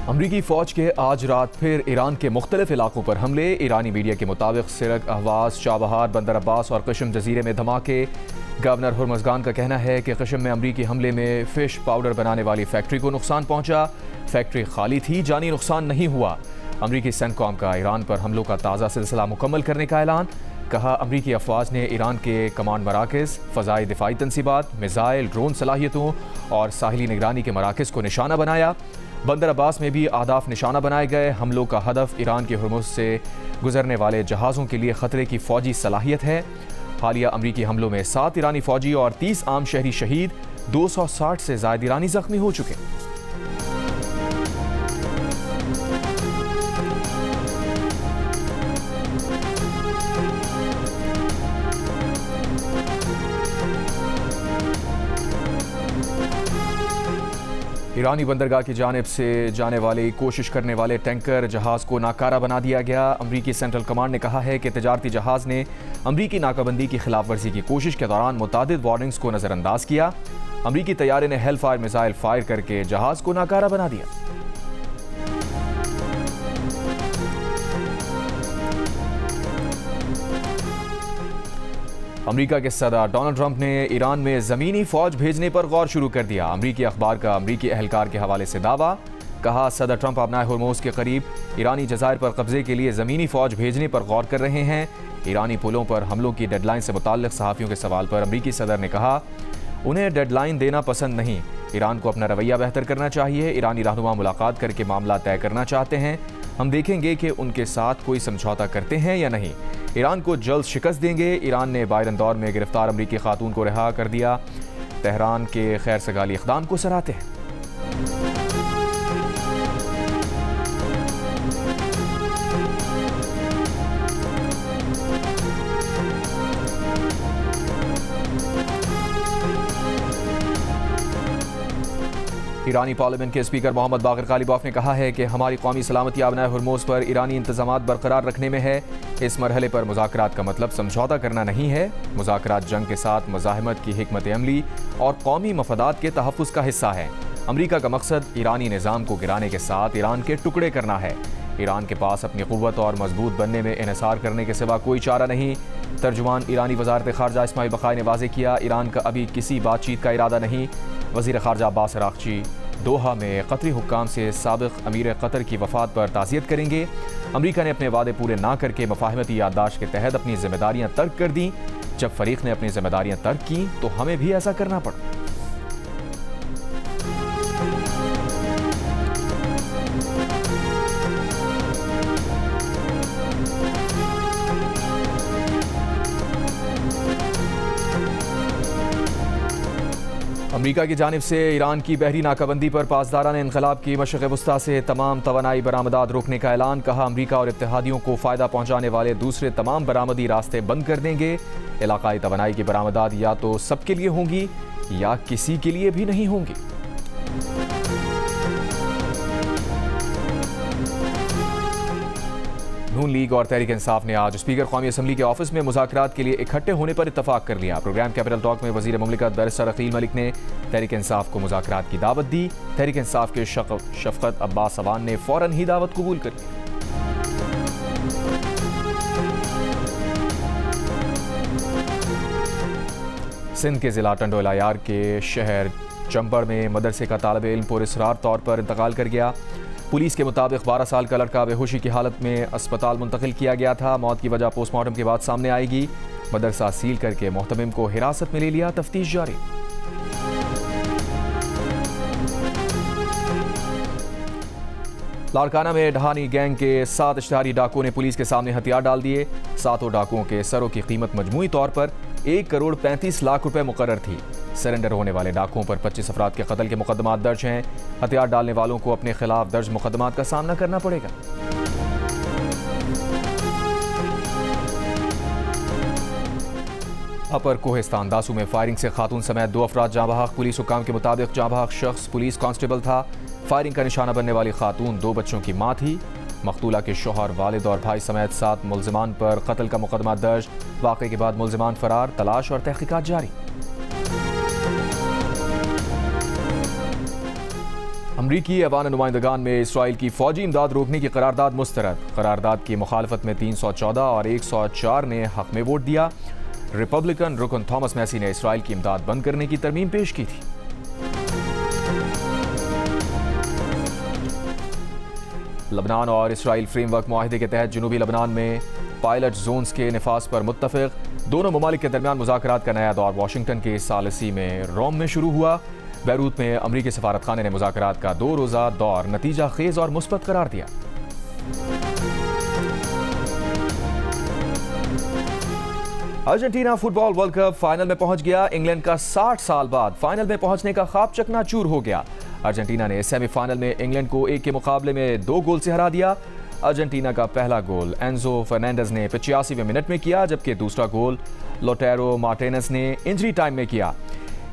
अमरीकी फ़ौज के आज रात फिर ईरान के मुख्तलिफ इलाकों पर हमले। ईरानी मीडिया के मुताबिक सिरक, अहवाज, चाबहार, बंदर अब्बास और कशम जजीरे में धमाके। गवर्नर हुर्मुज़गान का कहना है कि कशम में अमरीकी हमले में फ़िश पाउडर बनाने वाली फैक्ट्री को नुकसान पहुंचा। फैक्ट्री खाली थी, जानी नुकसान नहीं हुआ। अमरीकी सेंटकॉम का ईरान पर हमलों का ताज़ा सिलसिला मुकम्मल करने का ऐलान। कहा, अमरीकी अफवाज ने ईरान के कमांड मराकज़, फ़ज़ाई दिफ़ाई तनसीबात, मिज़ाइल, ड्रोन सलाहियतों और साहिली निगरानी के मराकज़ को निशाना बनाया। बंदर अब्बास में भी आदाफ निशाना बनाए गए। हमलों का हदफ ईरान के हुर्मुज़ से गुजरने वाले जहाज़ों के लिए ख़तरे की फ़ौजी सलाहियत है। हालिया अमरीकी हमलों में 7 ईरानी फ़ौजी और 30 आम शहरी शहीद, 260 से ज़ायद ईरानी ज़ख्मी हो चुके। ईरानी बंदरगाह की जानिब से जाने वाली कोशिश करने वाले टैंकर जहाज़ को नाकारा बना दिया गया। अमरीकी सेंट्रल कमांड ने कहा है कि तजारती जहाज़ ने अमरीकी नाकाबंदी की खिलाफ वर्जी की कोशिश के दौरान मुतादिद वार्निंग्स को नज़रअंदाज किया। अमरीकी तैयारे ने हेलफायर मिसाइल फायर करके जहाज़ को नाकारा बना दिया। अमेरिका के सदर डोनाल्ड ट्रंप ने ईरान में ज़मीनी फ़ौज भेजने पर गौर शुरू कर दिया। अमरीकी अखबार का अमरीकी अहलकार के हवाले से दावा। कहा, सदर ट्रंप अपना हुर्मुज़ के करीब ईरानी जज़ायर पर कब्जे के लिए ज़मीनी फ़ौज भेजने पर गौर कर रहे हैं। ईरानी पुलों पर हमलों की डेडलाइन से मुताल्लिक़ सहाफ़ियों के सवाल पर अमरीकी सदर ने कहा, उन्हें डेडलाइन देना पसंद नहीं। ईरान को अपना रवैया बेहतर करना चाहिए। ईरानी रहनुमा मुलाकात करके मामला तय करना चाहते हैं। हम देखेंगे कि उनके साथ कोई समझौता करते हैं या नहीं। ईरान को जल्द शिकस्त देंगे। ईरान ने बाइडन दौर में गिरफ्तार अमरीकी खातून को रिहा कर दिया। तेहरान के खैर सगाली इक़दाम को सराहते हैं। ईरानी पार्लियामेंट के स्पीकर मोहम्मद बाक़िर ग़ालिबॉफ ने कहा है कि हमारी कौमी सलामती आबनाए हुर्मुज़ पर ईरानी इंतज़ामात बरकरार रखने में है। इस मरहले पर मुज़ाकरात का मतलब समझौता करना नहीं है। मुज़ाकरात जंग के साथ मुज़ाहमत की हिकमत अमली और कौमी मफादात के तहफ़्फ़ुज़ का हिस्सा है। अमरीका का मकसद ईरानी निज़ाम को गिराने के साथ ईरान के टुकड़े करना है। ईरान के पास अपनी क़ुव्वत और मजबूत बनने में इन्हिसार करने के सिवा कोई चारा नहीं। तर्जुमान ईरानी वज़ारत ख़ारजा इस्माइल बक़ाई ने वाज़ेह किया, ईरान का अभी किसी बातचीत का इरादा नहीं। वज़ीर ख़ारजा अब्बास अराग़ची दोहा में कतरी हुक्काम से साबिक़ अमीर कतर की वफ़ात पर ताज़ियत करेंगे। अमरीका ने अपने वादे पूरे ना करके मफ़ाहमती याददाश्त के तहत अपनी ज़िम्मेदारियाँ तर्क कर दी। जब फ़रीक़ ने अपनी ज़िम्मेदारियाँ तर्क की तो हमें भी ऐसा करना पड़ा। अमरीका की जानिब से ईरान की बहरी नाकाबंदी पर पासदारान इनक़लाब की मशरिक़ वस्ता से तमाम तवानाई बरामदात रोकने का ऐलान। कहा, अमरीका और इत्तेहादियों को फ़ायदा पहुँचाने वाले दूसरे तमाम बरामदी रास्ते बंद कर देंगे। इलाक़ाई तवानाई की बरामदात या तो सबके लिए होंगी या किसी के लिए भी नहीं होंगी। नून लीग और तहरीक इंसाफ ने आज स्पीकर कौमी असम्बली के ऑफिस में मुज़ाकरात के लिए इकट्ठे होने पर इत्तफाक कर लिया। प्रोग्राम कैपिटल टॉक में वज़ीर मुमलिकत बैरिस्टर अकील मलिक ने तहरीक इंसाफ को मुज़ाकरात की दावत दी। तहरीक इंसाफ के शफ़क़त अब्बास अवान ने फ़ौरन ही दावत कबूल कर ली। सिंध के ज़िला टंडोलायार के शहर चंबड़ में मदरसे का तालिब इल्म पुरअसरार तौर पर इंतकाल कर गया। पुलिस के मुताबिक 12 साल का लड़का बेहोशी की हालत में अस्पताल मुंतकिल किया गया था। मौत की वजह पोस्टमार्टम के बाद सामने आएगी। मदरसा सील करके मोहतमिम को हिरासत में ले लिया। तफ्तीश जारी। लाड़काना में ढहानी गैंग के 7 इश्तिहारी डाकुओं ने पुलिस के सामने हथियार डाल दिए। 7 डाकुओं के सरों की कीमत मजमूई तौर पर 1 करोड़ 35 लाख रुपए मुकर्रर थी। सरेंडर होने वाले डाकुओं पर 25 अफराद के कत्ल के मुकदमात दर्ज हैं। हथियार डालने वालों को अपने खिलाफ दर्ज मुकदमात का सामना करना पड़ेगा। अपर कोहिस्तान दासू में फायरिंग से खातून समेत 2 अफराद जाँ बहक। पुलिस हुक्काम के मुताबिक जाँ बहक शख्स पुलिस कांस्टेबल था। फायरिंग का निशाना बनने वाली खातून 2 बच्चों की मां थी। मकतूला के शौहर, वालिद और भाई समेत 7 मुल्जिमान पर कत्ल का मुकदमा दर्ज। वाक़े के बाद मुल्जिमान फरार। तलाश और तहकीकात जारी। अमरीकी ऐवान नुमाइंदगान में इसराइल की फौजी इमदाद रोकने की करारदाद मुस्तरद। करारदाद की मुखालफत में 314 और 104 ने हक में वोट दिया। रिपब्लिकन रुकन थॉमस मैसी ने इसराइल की इमदाद बंद करने की तरमीम पेश की थी। लबनान और इसराइल फ्रेमवर्क मुआहिदे के तहत जनूबी लबनान में पायलट जोन्स के निफाज पर मुत्तफिक। दोनों ममालिक के दरमियान मुज़ाकरात का नया दौर वाशिंगटन के सालिसी में रोम में शुरू हुआ। बैरूत में अमरीकी सफारतखाने ने मुज़ाकरात का 2 रोज़ा दौर नतीजा खेज और मुस्बत करार दिया। Argentina football world cup final में पहुंच गया। इंग्लैंड का 60 साल बाद फाइनल में पहुंचने का ख्वाब चकनाचूर हो गया। अर्जेंटीना ने सेमीफाइनल में इंग्लैंड को 1 के मुकाबले में 2 गोल से हरा दिया। अर्जेंटीना का पहला गोल एंजो फर्नांडिस ने 85वें मिनट में किया, जबकि दूसरा गोल लोटेरो मार्टिनेज ने इंजरी टाइम में किया।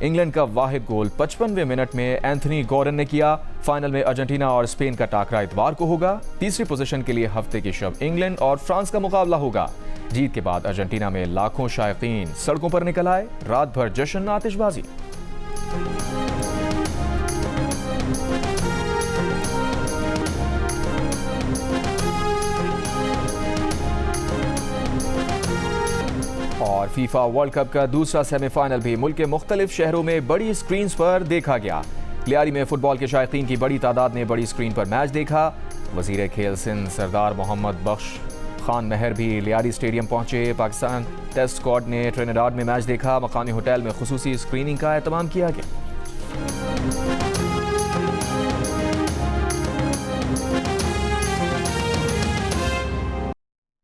इंग्लैंड का वाहिद गोल 55वें मिनट में एंथनी गॉर्डन ने किया। फाइनल में अर्जेंटीना और स्पेन का टाकरा इतवार को होगा। तीसरी पोजीशन के लिए हफ्ते की शब इंग्लैंड और फ्रांस का मुकाबला होगा। जीत के बाद अर्जेंटीना में लाखों शायकीन सड़कों पर निकल आए। रात भर जश्न आतिशबाजी। और फीफा वर्ल्ड कप का दूसरा सेमीफाइनल भी मुल्क के मुख्तलिफ शहरों में बड़ी स्क्रीन पर देखा गया। लियारी में फुटबॉल के शायकीन की बड़ी तादाद ने बड़ी स्क्रीन पर मैच देखा। वजीर खेल सिंध सरदार मोहम्मद बख्श खान महर भी लियारी स्टेडियम पहुंचे। पाकिस्तान टेस्ट स्क्वाड ने ट्रिनिडाड में मैच देखा। मकामी होटल में खुसूसी स्क्रीनिंग का एहतमाम किया गया।